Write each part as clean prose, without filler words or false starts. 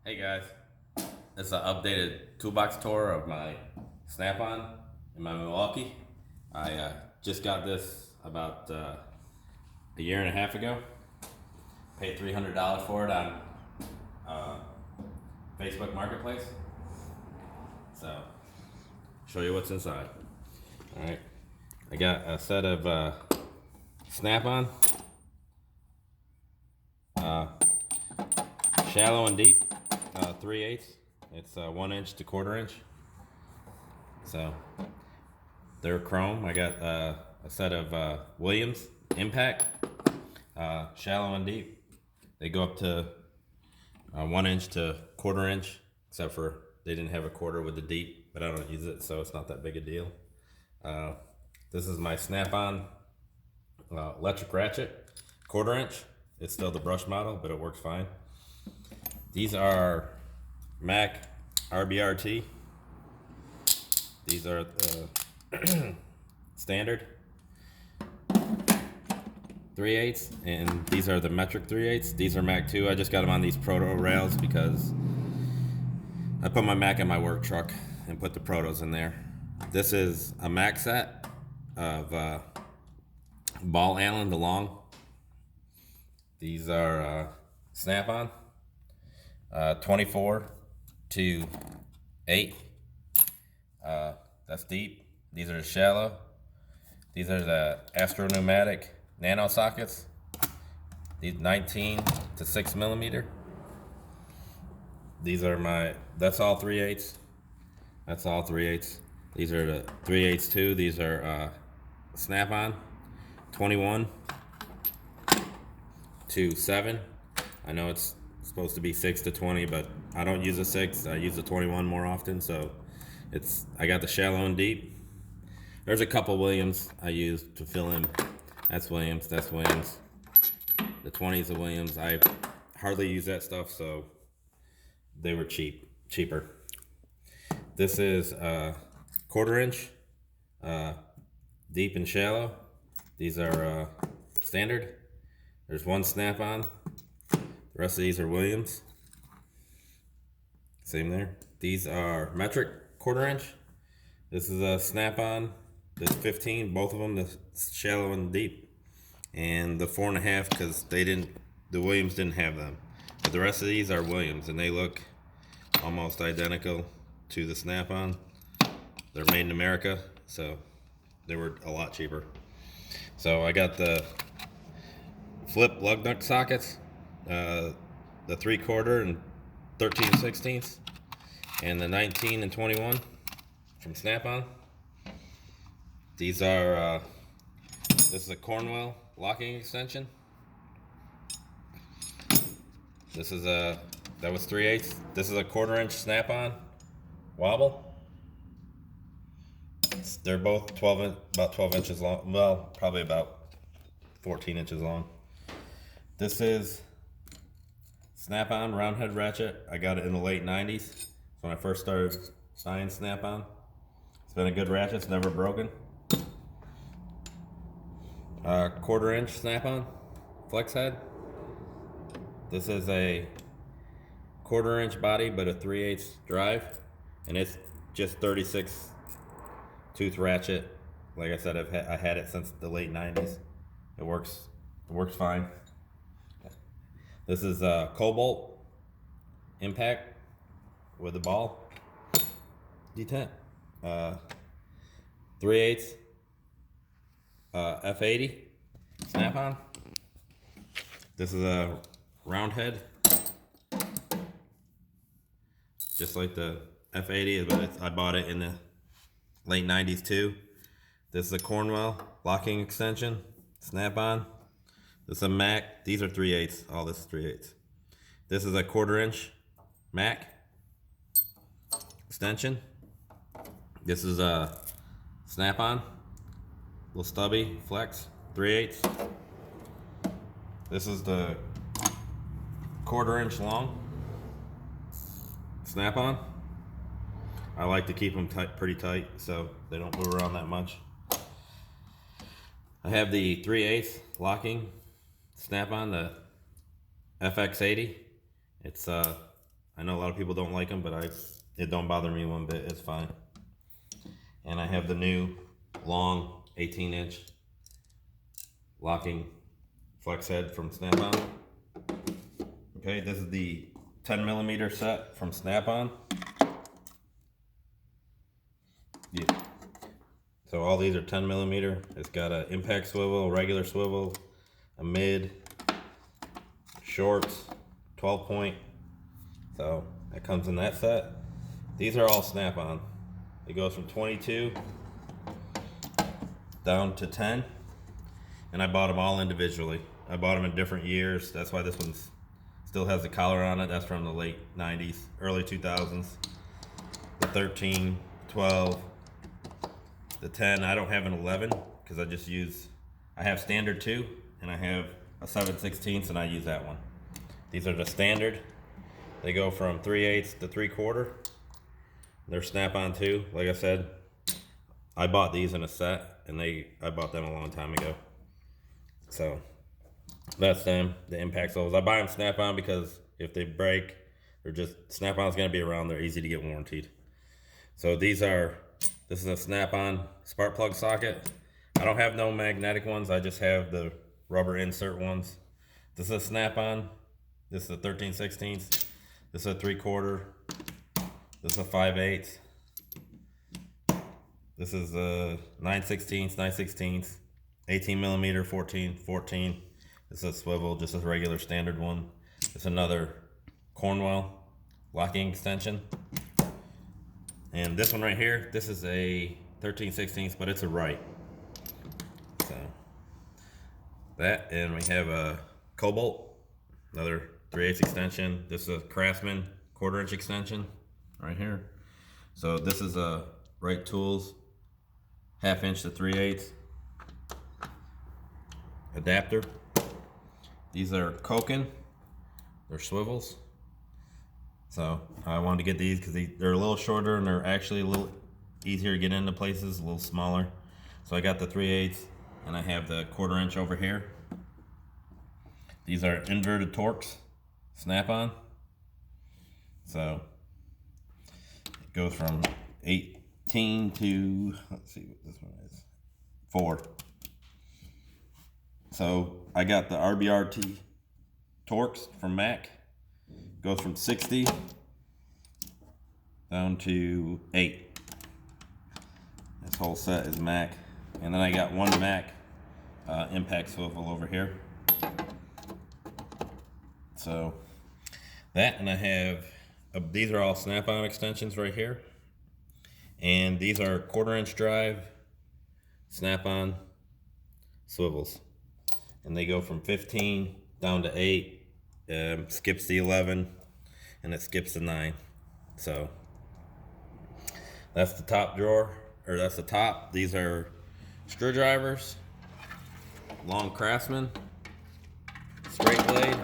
Hey guys, this is an updated toolbox tour of my Snap-on in my Milwaukee. I just got this about a year and a half ago. Paid $300 for it on uh, Facebook Marketplace. So, show you what's inside. All right, I got a set of Snap-on, uh, shallow and deep. 3/8. It's 1 inch to 1/4 inch. So they're chrome. I got a set of Williams Impact, shallow and deep. They go up to 1 inch to 1/4 inch, except for they didn't have a quarter with the deep, but I don't use it, so it's not that big a deal. This is my Snap-on electric ratchet, 1/4 inch. It's still the brush model, but it works fine. These are Mac RBRT. These are standard 3/8, and these are the metric 3/8. These are Mac 2. I just got them on these proto rails because I put my Mac in my work truck and put the protos in there. This is a Mac set of ball Allen, the long. These are Snap-on. 24 to 8. That's deep. These are the shallow. These are the Astro Pneumatic nano sockets. These 19 to 6 millimeter. These are that's all 3/8. That's all 3/8. These are the 3/8 too. These are Snap-on 21 to 7. I know it's supposed to be 6 to 20, but I don't use a 6. I use a 21 more often, so I got the shallow and deep. There's a couple Williams I use to fill in. That's Williams. That's Williams. The 20s of Williams. I hardly use that stuff, so they were cheaper. This is 1/4 inch, deep and shallow. These are standard. There's one Snap-on. The rest of these are Williams. Same there. These are metric 1/4 inch. This is a Snap-on. This 15, both of them, the shallow and deep. And the 4.5, because the Williams didn't have them. But the rest of these are Williams, and they look almost identical to the Snap-on. They're made in America, so they were a lot cheaper. So I got the flip lug nut sockets. The 3/4 and 13/16, and the 19 and 21 from Snap-on. These are this is a Cornwell locking extension. This is that was 3/8. This is a 1/4 inch Snap-on wobble. They're both about 12 inches long. Well, probably about 14 inches long. This is Snap-on round head ratchet. I got it in the late 90s when I first started buying Snap-on. It's been a good ratchet. It's never broken. 1/4 inch Snap-on flex head. This is a 1/4 inch body, but a 3/8 drive, and it's just 36 tooth ratchet. Like I said, I had it since the late 90s. It works fine. This is a Cobalt Impact with a ball detent. 3/8 F80 Snap-on. This is a round head, just like the F80, but I bought it in the late 90s too. This is a Cornwell locking extension Snap-on. This is a Mac. These are 3/8. All this is 3/8. This is a 1/4 inch Mac extension. This is a Snap-on, little stubby flex, 3/8. This is the 1/4 inch long Snap-on. I like to keep them pretty tight so they don't move around that much. I have the 3/8 locking Snap-on, the FX80. It's I know a lot of people don't like them, but it don't bother me one bit. It's fine. And I have the new long 18-inch locking flex head from Snap-on. Okay, this is the 10mm set from Snap-on. Yeah. So all these are 10mm. It's got an impact swivel, regular swivel, a mid, shorts, 12 point. So that comes in that set. These are all Snap-on. It goes from 22 down to 10. And I bought them all individually. I bought them in different years. That's why this one still has the collar on it. That's from the late 90s, early 2000s. The 13, 12, the 10. I don't have an 11 because I have standard 2 and I have a 7/16 and I use that one. These are the standard. They go from 3/8 to 3/4. They're Snap-on too. Like I said, I bought these in a set and I bought them a long time ago. So that's them, the impact swivels. I buy them Snap-on because if they break, Snap-on's gonna be around. They're easy to get warranted. So this is a Snap-on spark plug socket. I don't have no magnetic ones. I just have the rubber insert ones. This is a Snap-on. This is a 13/16. This is a 3/4. This is a 5/8. This is a 9/16, 9/16, 18mm, 14. This is a swivel, just a regular standard one. It's another Cornwell locking extension. And this one right here, this is a 13/16, but it's a right. So that, and we have a Cobalt, another 3/8 extension. This is a Craftsman 1/4-inch extension right here. So this is a Right Tools 1/2 inch to 3/8 adapter. These are Koken. They're swivels. So I wanted to get these because they're a little shorter and they're actually a little easier to get into places, a little smaller. So I got the 3/8 and I have the 1/4 inch over here. These are inverted Torx, Snap-on. So it goes from 18 to, let's see what this one is, 4. So I got the RBRT Torx from Mac. Goes from 60 down to 8. This whole set is Mac. And then I got one Mac impact swivel over here. So that, and I have, these are all Snap-on extensions right here. And these are 1/4 inch drive Snap-on swivels. And they go from 15 down to 8. Skips the 11 and it skips the 9. So that's the top drawer, or that's the top. These are screwdrivers, long Craftsman, straight blade.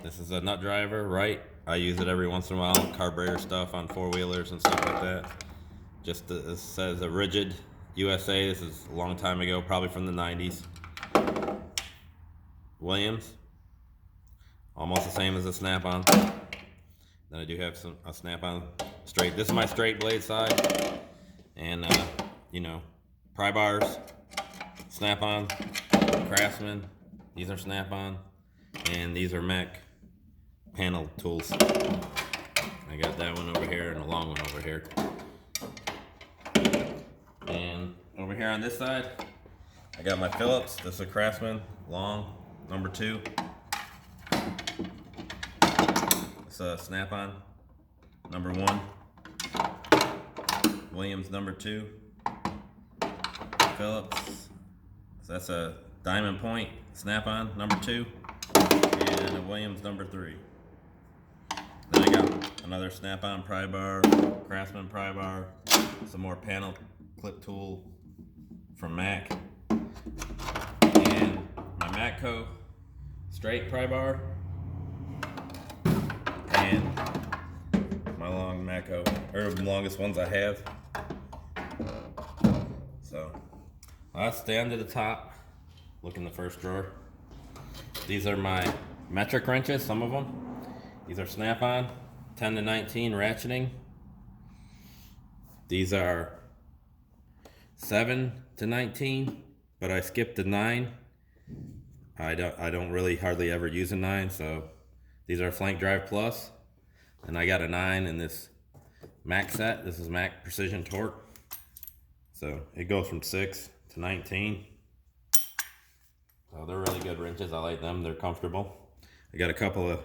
This is a nut driver, right? I use it every once in a while on carburetor stuff, on 4-wheelers and stuff like that. It says a Rigid USA. This is a long time ago, probably from the 90s. Williams. Almost the same as a Snap-on. Then I do have a Snap-on straight. This is my straight blade side. And, pry bars, Snap-on, Craftsman. These are Snap-on. And these are Mac panel tools. I got that one over here and a long one over here. And over here on this side, I got my Phillips. This is a Craftsman, long, number 2. It's a Snap-on, number 1. Williams, number 2. Phillips. So that's a Diamond Point Snap-on, number 2. And a Williams, number 3. Then I got another Snap-on pry bar, Craftsman pry bar, some more panel clip tool from Mac, and my Matco straight pry bar, and my long Matco, or the longest ones I have. So let's stand to the top. Look in the first drawer. These are my metric wrenches, some of them. These are Snap-on. 10 to 19 ratcheting. These are 7 to 19, but I skipped the 9. I don't really hardly ever use a 9, so these are Flank Drive Plus, and I got a 9 in this Mac set. This is Mac Precision Torque, so it goes from 6 to 19. So they're really good wrenches. I like them. They're comfortable. I got a couple of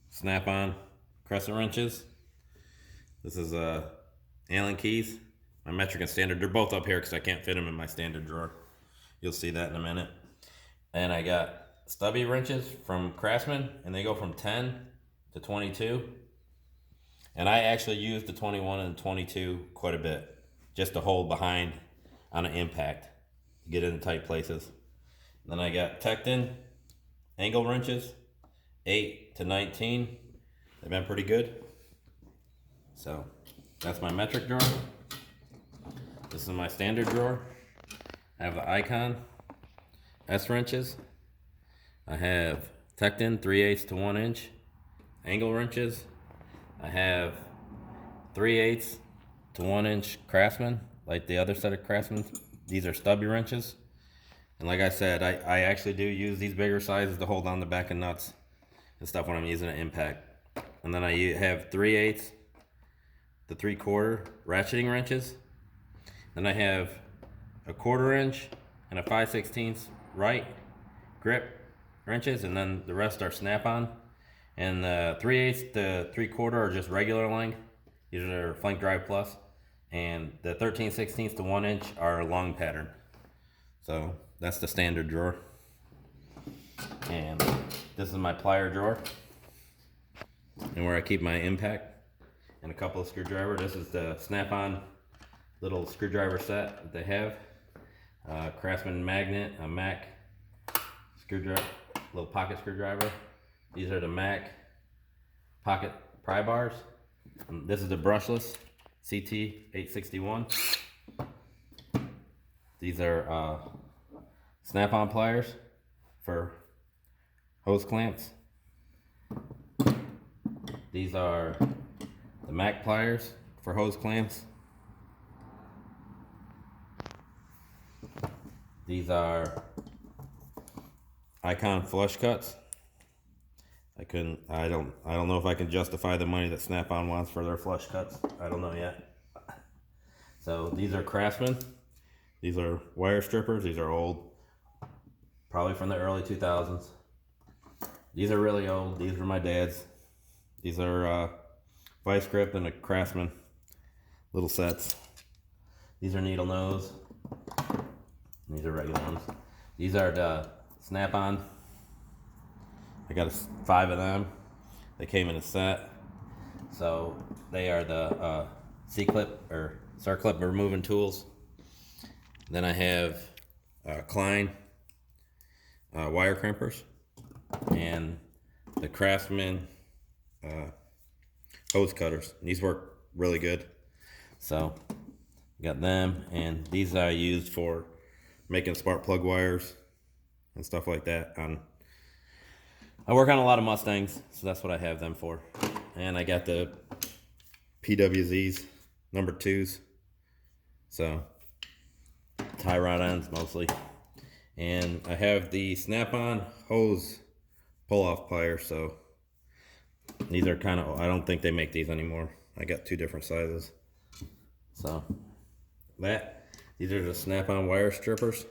snap-on crescent wrenches. This is Allen keys, my metric and standard. They're both up here because I can't fit them in my standard drawer. You'll see that in a minute. And I got stubby wrenches from Craftsman, and they go from 10 to 22. And I actually use the 21 and 22 quite a bit, just to hold behind on an impact, to get into tight places. And then I got Tecton angle wrenches, 8 to 19. They've been pretty good. So that's my metric drawer. This is my standard drawer. I have the Icon S wrenches. I have Tecton 3/8 to 1 inch angle wrenches. I have 3/8 to 1 inch Craftsman, like the other set of Craftsman. These are stubby wrenches. And like I said, I actually do use these bigger sizes to hold on the back of nuts and stuff when I'm using an impact. And then I have 3/8 to 3/4 ratcheting wrenches. Then I have a 1/4 inch and a 5/16 right grip wrenches, and then the rest are snap-on. And the 3/8 to 3/4 are just regular length. These are Flank Drive Plus. And the 13/16 to 1 inch are long pattern. So that's the standard drawer. And this is my plier drawer, and where I keep my impact and a couple of screwdrivers. This is the snap-on little screwdriver set that they have. Craftsman magnet, a Mac screwdriver, little pocket screwdriver. These are the Mac pocket pry bars. And this is the brushless CT 861. These are snap-on pliers for hose clamps. These are the Mac pliers for hose clamps. These are Icon flush cuts. I don't know if I can justify the money that Snap-on wants for their flush cuts. I don't know yet. So these are Craftsman. These are wire strippers. These are old, probably from the early 2000s. These are really old. These were my dad's. These are vice grip and a Craftsman little sets. These are needle nose. These are regular ones. These are the Snap-on. I got 5 of them. They came in a set. So they are the C-clip or circlip removing tools. Then I have Klein wire crimpers and the Craftsman hose cutters. These work really good. So got them, and these I used for making spark plug wires and stuff like that. I work on a lot of Mustangs, so that's what I have them for. And I got the PWZs, number 2s. So tie rod ends mostly. And I have the Snap-on hose pull-off pliers. So these are kind of, I don't think they make these anymore. I got 2 different sizes. So these are the Snap-on wire strippers.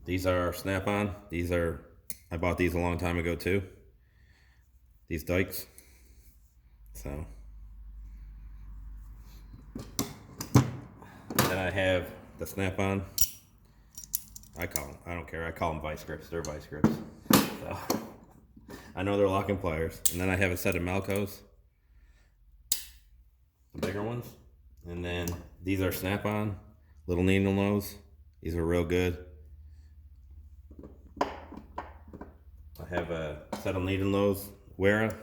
These are Snap-on. I bought these a long time ago too. These dikes. So then I have the Snap-on. I don't care. I call them vice grips. They're vice grips. So I know they're locking pliers. And then I have a set of Malcos, the bigger ones. And then these are Snap-on, little needle nose. These are real good. I have a set of needle nose Wera.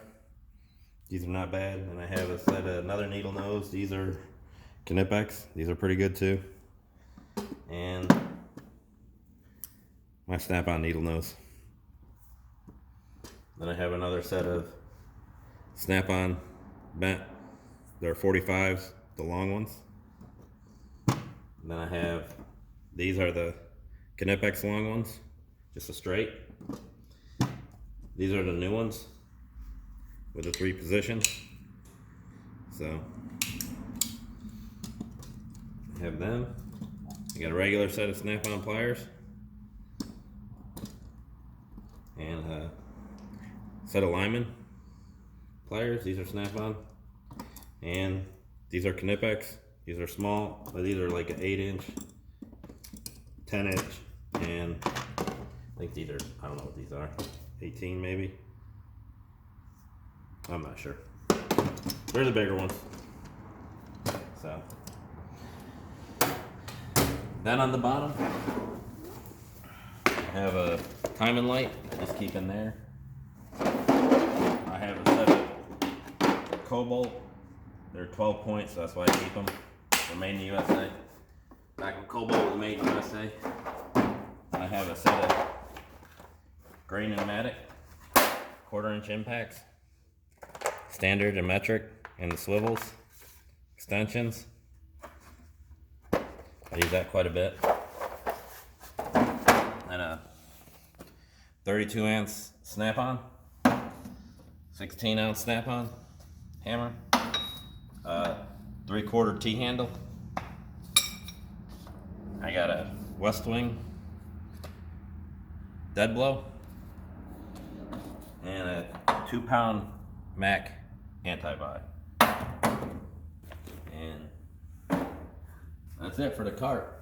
These are not bad. And I have a set of another needle nose. These are Knipex. These are pretty good too. And my Snap-on needle nose. Then I have another set of snap-on bent. They're 45s, the long ones. And then I have, these are the Knipex long ones, just a straight. These are the new ones with the 3 positions. So I have them. I got a regular set of snap-on pliers and a set of Lyman pliers. These are snap-on, and these are Knipex. These are small, but these are like an 8-inch, 10-inch, and I think these are, I don't know what these are, 18 maybe. I'm not sure. They're the bigger ones. So then on the bottom, I have a timing light. Just keep in there. I have a set of Cobalt. They're 12 points, so that's why I keep them. They're made in the USA. Back when Cobalt was made in the USA. I have a set of gray pneumatic 1/4-inch impacts, standard and metric, and the swivels, extensions. I use that quite a bit. And a 32-ounce snap-on, 16-ounce snap-on hammer, 3/4 T-handle. I got a West Wing dead blow, and a 2-pound Mac anti-buy. And that's it for the cart.